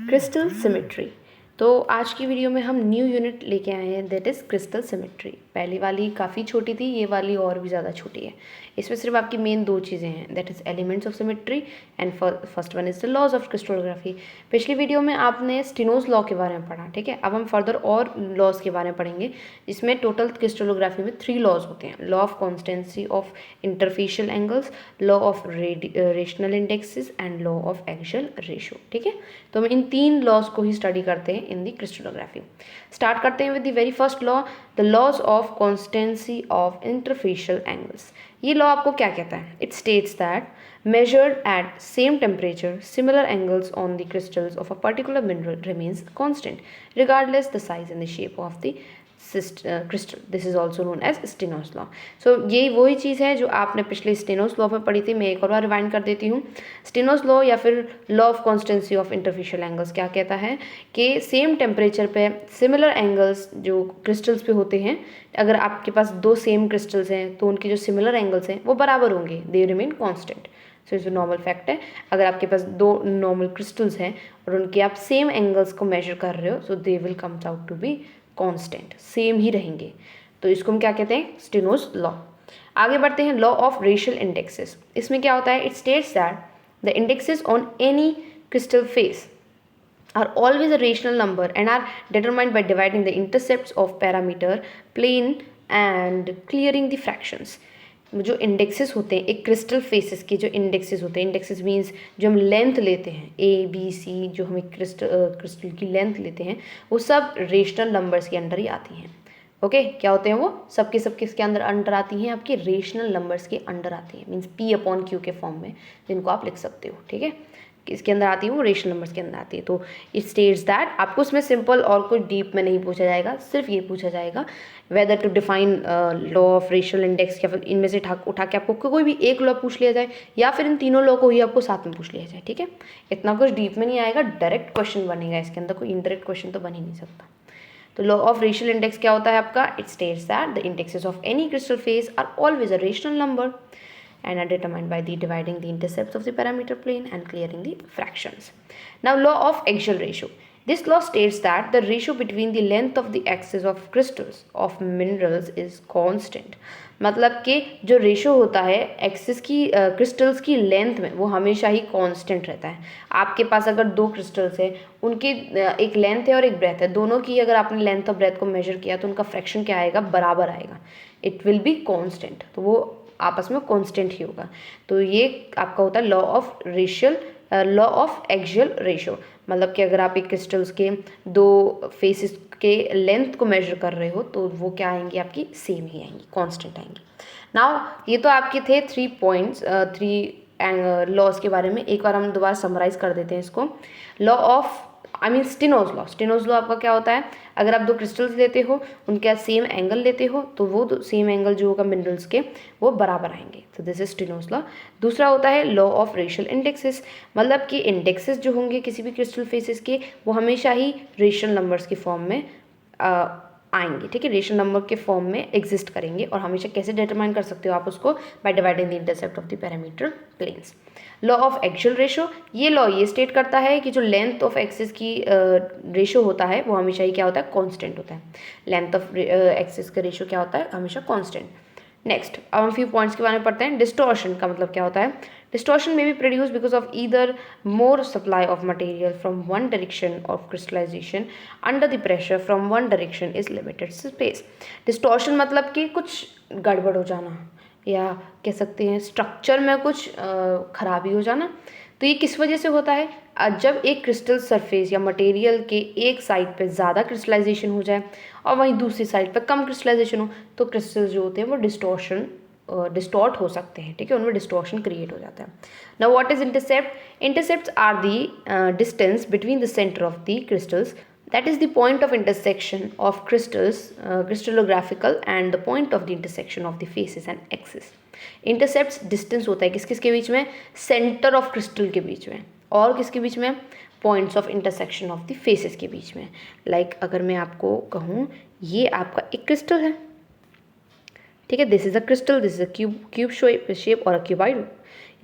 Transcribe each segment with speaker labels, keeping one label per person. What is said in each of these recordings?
Speaker 1: Crystal symmetry. तो आज की वीडियो में हम न्यू यूनिट लेके आए हैं, दैट इज़ क्रिस्टल सिमेट्री। पहली वाली काफ़ी छोटी थी, ये वाली और भी ज़्यादा छोटी है। इसमें सिर्फ आपकी मेन दो चीज़ें हैं, that is elements of symmetry and first one is the laws of crystallography. पिछली वीडियो में आपने स्टेनोज लॉ के बारे में पढ़ा, ठीक है। अब हम फर्दर और लॉज के बारे में पढ़ेंगे। इसमें टोटल क्रिस्टलोग्राफी में 3 लॉज होते हैं, law of constancy of interfacial angles, law of rational indexes and law of axial ratio, ठीक है। तो हम इन 3 लॉज को ही स्टडी करते हैं इन दी क्रिस्टलोग्राफी। स्टार्ट करते हैं with the very first law, the laws of constancy of interfacial angles. ये लॉ आपको क्या कहता है? It states that measured at same temperature, similar angles on the crystals of a particular mineral remains constant regardless the size and the shape of the crystal. This is also known as Stenos law. So यही वही चीज़ है जो आपने पिछले स्टेनोस law में पढ़ी थी। मैं एक और बार रिवाइंड कर देती हूँ। स्टेनोस लॉ या फिर law of constancy of interfacial angles क्या कहता है कि सेम टेम्परेचर पे सिमिलर एंगल्स जो क्रिस्टल्स पे होते हैं, अगर आपके पास दो सेम क्रिस्टल्स हैं तो उनके जो सिमिलर एंगल्स हैं वो बराबर होंगे, दे रिमेन कॉन्स्टेंट। सो इस नॉर्मल फैक्ट है, अगर आपके पास दो नॉर्मल क्रिस्टल्स हैं और उनके आप सेम एंगल्स को मेजर कर रहे हो, so they will comes out to be constant, same ही रहेंगे। तो इसको हम क्या कहते हैं? Steno's law. आगे बढ़ते हैं, लॉ ऑफ रेशियल इंडेक्सेस। इसमें क्या होता है? It states that the indexes on any crystal face are always a rational number and are determined by dividing the intercepts of parameter plane and clearing the fractions. जो indexes होते हैं एक crystal faces के, जो indexes होते हैं, indexes means जो हम लेंथ लेते हैं ए बी सी, जो हम एक क्रिस्टल की लेंथ लेते हैं, वो सब रेशनल नंबर्स के अंडर ही आती हैं। ओके क्या होते हैं वो? सब किसके अंदर अंडर आती हैं? आपके रेशनल नंबर्स के अंडर आती हैं, मीन्स पी अपॉन क्यू के फॉर्म में, जिनको आप लिख सकते हो, ठीक है। इसके अंदर आती है वो रेशनल नंबर्स के अंदर आती है। तो इट स्टेट्स दैट, आपको उसमें सिंपल और कुछ डीप में नहीं पूछा जाएगा, सिर्फ ये पूछा जाएगा whether to define law of rational index, या फिर इनमें से उठा के आपको कोई भी एक लॉ पूछ लिया जाए, या फिर इन तीनों लॉ को ही आपको साथ में पूछ लिया जाए, ठीक है। इतना कुछ डीप में नहीं आएगा, डायरेक्ट क्वेश्चन बनेगा इसके अंदर, कोई इनडायरेक्ट क्वेश्चन तो बन ही नहीं सकता। तो लॉ ऑफ रेशियल इंडेक्स क्या होता है आपका? It states that the indexes of any crystal face are always a rational number and are determined by the dividing the intercepts of the parameter plane and clearing the fractions. Now law of axial ratio. This law states that the ratio between the length of the axis of crystals of minerals is constant. मतलब कि जो ratio होता है axis की crystals की length में, वो हमेशा ही कांस्टेंट रहता है। आपके पास अगर दो क्रिस्टल्स है, उनकी एक लेंथ है और एक ब्रेथ है, दोनों की अगर आपने लेंथ और ब्रेथ को मेजर किया तो उनका फ्रैक्शन क्या आएगा? बराबर आएगा। इट विल बी कांस्टेंट, तो वो आपस में कांस्टेंट ही होगा। तो ये आपका होता है law of law of axial ratio. मतलब कि अगर आप एक क्रिस्टल्स के दो फेसेस के लेंथ को मेजर कर रहे हो तो वो क्या आएंगी? आपकी सेम ही आएंगी, कांस्टेंट आएंगी। नाउ ये तो आपके थे 3 पॉइंट्स, 3 लॉज के बारे में। एक बार हम दोबारा समराइज कर देते हैं इसको। लॉ ऑफ स्टेनोज लॉ। स्टेनोज लॉ आपका क्या होता है? अगर आप दो क्रिस्टल्स लेते हो, उनके सेम एंगल लेते हो, तो वो सेम एंगल जो होगा मिनरल्स के, वो बराबर आएंगे। तो दिस इज स्टेनोज लॉ। दूसरा होता है लॉ ऑफ रेशियल इंडेक्सेस। मतलब कि इंडेक्सेस जो होंगे किसी भी क्रिस्टल फेसेस के, वो हमेशा ही रेशियल नंबर्स के फॉर्म में आएंगे, ठीक है। रेशनल नंबर के फॉर्म में एग्जिस्ट करेंगे। और हमेशा कैसे डिटरमाइन कर सकते हो आप उसको? By dividing the intercept of the parameter planes. Law of axial ratio, ये लॉ ये स्टेट करता है कि जो लेंथ ऑफ एक्सिस की रेशो होता है वो हमेशा ही क्या होता है? कांस्टेंट होता है। लेंथ ऑफ एक्सिस का रेशो क्या होता है? हमेशा कांस्टेंट। नेक्स्ट अब हम फ्यू पॉइंट्स के बारे में पढ़ते हैं। डिस्टॉर्शन का मतलब क्या होता है? डिस्टॉर्शन में be produce because of either more supply of material from one direction of crystallization under the pressure from one direction is limited space. Distortion मतलब कि कुछ गड़बड़ हो जाना, या कह सकते हैं स्ट्रक्चर में कुछ खराबी हो जाना। तो ये किस वजह से होता है? जब एक क्रिस्टल सरफेस या मटेरियल के एक साइड पे ज़्यादा क्रिस्टलाइजेशन हो जाए और वहीं दूसरी साइड पे कम क्रिस्टलाइजेशन हो, तो क्रिस्टल्स जो होते हैं वो डिस्टॉर्ट हो सकते हैं, ठीक है। उनमें डिस्टॉर्शन क्रिएट हो जाता है। Now what is intercept? Intercepts are the distance between the centre of the crystals, that is the point of intersection of crystals, crystallographical, and the point of the intersection of the faces and axis. Intercepts distance होता है किसके बीच में? Centre of crystal के बीच में, और किसके बीच में? Points of intersection of the faces के बीच में। लाइक अगर मैं आपको कहूँ ये आपका एक क्रिस्टल है, ठीक है, this is a crystal, this is a cube shape और a cuboid,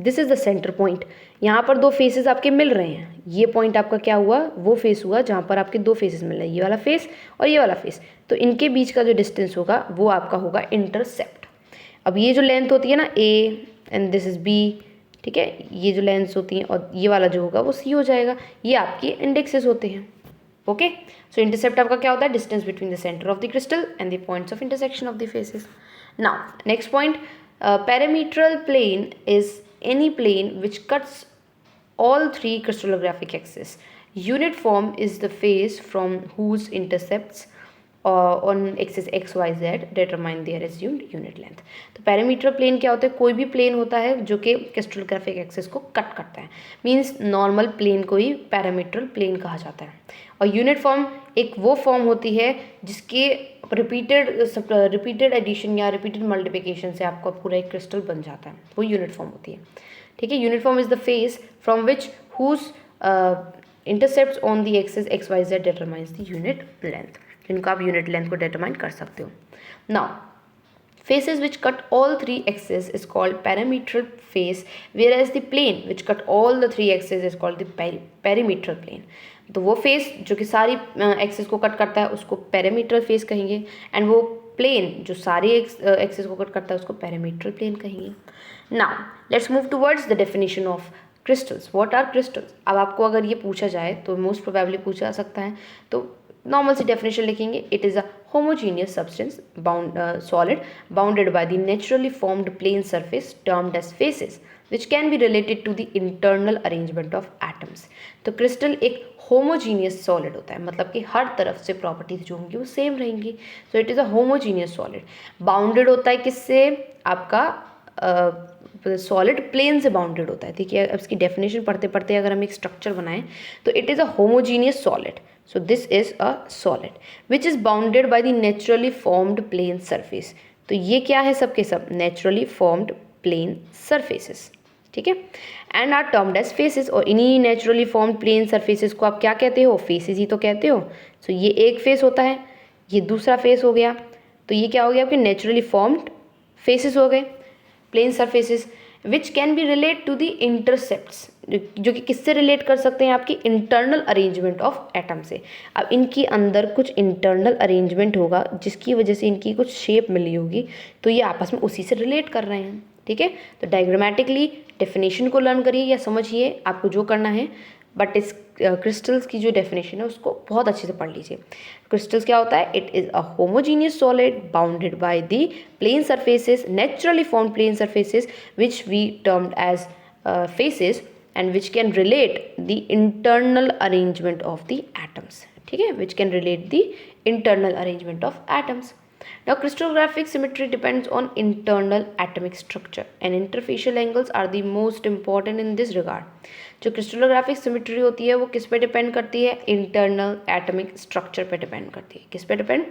Speaker 1: this is the centre point. यहाँ पर दो फेसेस आपके मिल रहे हैं, ये पॉइंट आपका क्या हुआ, वो फेस हुआ जहाँ पर आपके दो फेसेस मिल रहे हैं, ये वाला फेस और ये वाला फेस। तो इनके बीच का जो डिस्टेंस होगा वो आपका होगा इंटरसेप्ट। अब ये जो लेंथ होती है ना A and this is B, ठीक है, ये जो लेंथ्स होती हैं और ये वाला जो होगा वो सी हो जाएगा, ये आपके इंडेक्सेस होते हैं। ओके, सो इंटरसेप्ट आपका क्या होता है, distance between the centre of the crystal and the points of intersection of the faces. Now next point, perimetral plane is any plane which cuts all three crystallographic axes. Unit form is the face from whose intercepts on axis x y z determine their assumed unit length. तो parameter plane क्या होता है, कोई भी plane होता है जो कि क्रिस्टलोग्राफिक एक्सिस को कट करता है, मींस नॉर्मल प्लेन को ही पैरामीट्रल प्लेन कहा जाता है। और यूनिट फॉर्म एक वो फॉर्म होती है जिसके रिपीटेड एडिशन या रिपीटेड मल्टीप्लिकेशन से आपका पूरा एक क्रिस्टल बन जाता है, वो यूनिट फॉर्म होती है। ठीक है, unit form is the face from which whose intercepts on the axis X Y Z determines the unit length, जिनको आप यूनिट लेंथ को डिटरमाइन कर सकते हो। Now faces which cut all three axes is called parametral face, whereas the plane which cut all the three axes is called the perimetral plane. तो वो face जो कि सारी एक्सिस को कट करता है उसको पैरामीट्रल फेस कहेंगे, एंड वो प्लेन जो सारी एक्सिस को कट करता है उसको पैरामीट्रल प्लेन कहेंगे। Now let's move towards the definition of crystals. What are crystals? अब आपको अगर ये पूछा जाए तो मोस्ट प्रोबेबली पूछा जा सकता है, तो नॉर्मल सी डेफिनेशन लिखेंगे, it is a homogeneous substance solid bounded by the naturally formed plane surface termed as faces which can be related to the internal arrangement of atoms. तो क्रिस्टल एक homogeneous solid होता है, मतलब कि हर तरफ से properties जो होंगी वो सेम रहेंगी। सो it is a homogeneous solid, bounded होता है किससे, आपका सॉलिड प्लेन से बाउंडेड होता है। ठीक है, अब इसकी डेफिनेशन पढ़ते पढ़ते अगर हम एक स्ट्रक्चर बनाएं तो it is a homogeneous solid. So this is a solid which is bounded by the naturally formed plane surface. तो ये क्या है, सबके सब naturally formed plane surfaces, ठीक है, and are termed as faces। और इन्हीं naturally formed plane surfaces को आप क्या कहते हो, faces ही तो कहते हो। So ये एक फेस होता है, ये दूसरा फेस हो गया, तो ये क्या हो गया, आपके naturally formed faces हो गए plane surfaces which can be relate to the intercepts, जो कि किससे रिलेट कर सकते हैं, आपकी इंटरनल अरेंजमेंट ऑफ एटम से। अब इनके अंदर कुछ इंटरनल अरेंजमेंट होगा जिसकी वजह से इनकी कुछ शेप मिली होगी, तो ये आपस में उसी से रिलेट कर रहे हैं। ठीक है, तो डायग्रामेटिकली डेफिनेशन को लर्न करिए या समझिए, आपको जो करना है, बट इस क्रिस्टल्स की जो डेफिनेशन है उसको बहुत अच्छे से पढ़ लीजिए। क्रिस्टल्स क्या होता है, it is a homogeneous solid bounded by the plane surfaces, naturally formed plane surfaces which we termed as faces and which can relate the internal arrangement of the atoms. ठीक है, which can relate the internal arrangement of atoms. Now crystallographic symmetry depends on internal atomic structure and interfacial angles are the most important in this regard. जो crystallographic symmetry होती है वो किस पे depend करती है, internal atomic structure पे depend करती है। किस पे डिपेंड,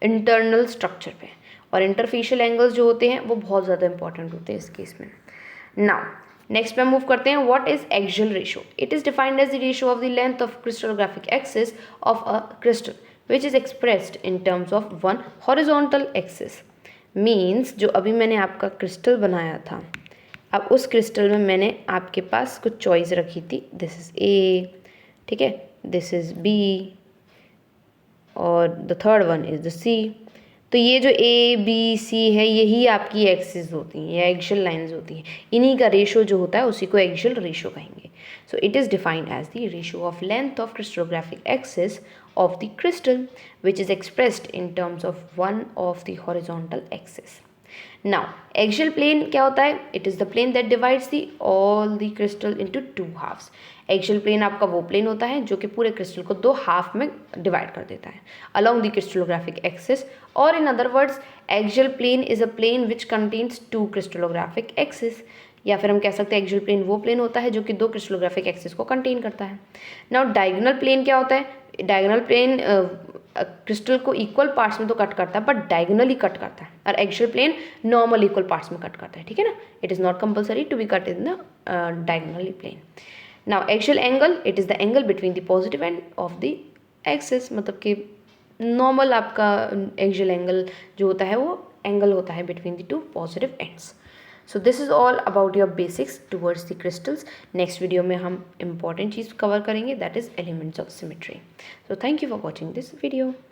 Speaker 1: internal structure पे। और interfacial angles जो होते हैं वो बहुत ज़्यादा इंपॉर्टेंट होते हैं इस केस में। Now नेक्स्ट पे मूव करते हैं, what is axial ratio? It is defined as the ratio of the length of crystallographic axis of a crystal which is expressed in terms of one horizontal axis. Means जो अभी मैंने आपका crystal बनाया था, अब उस क्रिस्टल में मैंने आपके पास कुछ चॉइस रखी थी, दिस इज ए, ठीक है, दिस इज बी और the third one is the C. तो ये जो ए बी सी है यही आपकी एक्सिस होती हैं या एक्सियल लाइंस होती हैं, इन्हीं का रेशो जो होता है उसी को एक्सियल रेशो कहेंगे। So it is defined as the ratio of length of crystallographic axis of the crystal which is expressed in terms of one of the horizontal axis. Now axial plane क्या होता है, it is the plane that divides the all the crystal into two halves. Axial plane आपका वो plane होता है जो कि पूरे क्रिस्टल को दो हाफ में डिवाइड कर देता है अलोंग द क्रिस्टलोग्राफिक एक्सिस, और in other words axial plane is a plane which contains two crystallographic axis, या फिर हम कह सकते हैं एक्सियल प्लेन वो प्लेन होता है जो कि दो क्रिस्टलोग्राफिक एक्सिस को कंटेन करता है। नाउ डायगोनल प्लेन क्या होता है, डायगोनल प्लेन क्रिस्टल को इक्वल पार्ट्स में तो कट करता है बट डायगोनली कट करता है, और axial plane normal equal parts में कट करता है। ठीक है ना, it is not compulsory to be cut in the diagonally plane. Now axial angle, it is the angle between the positive end of the axis, मतलब कि normal आपका axial angle जो होता है वो एंगल होता है between the two positive ends. So this is all about your basics towards the crystals. Next video में हम इंपॉर्टेंट चीज़ कवर करेंगे, that is elements of symmetry. So thank you for watching this video.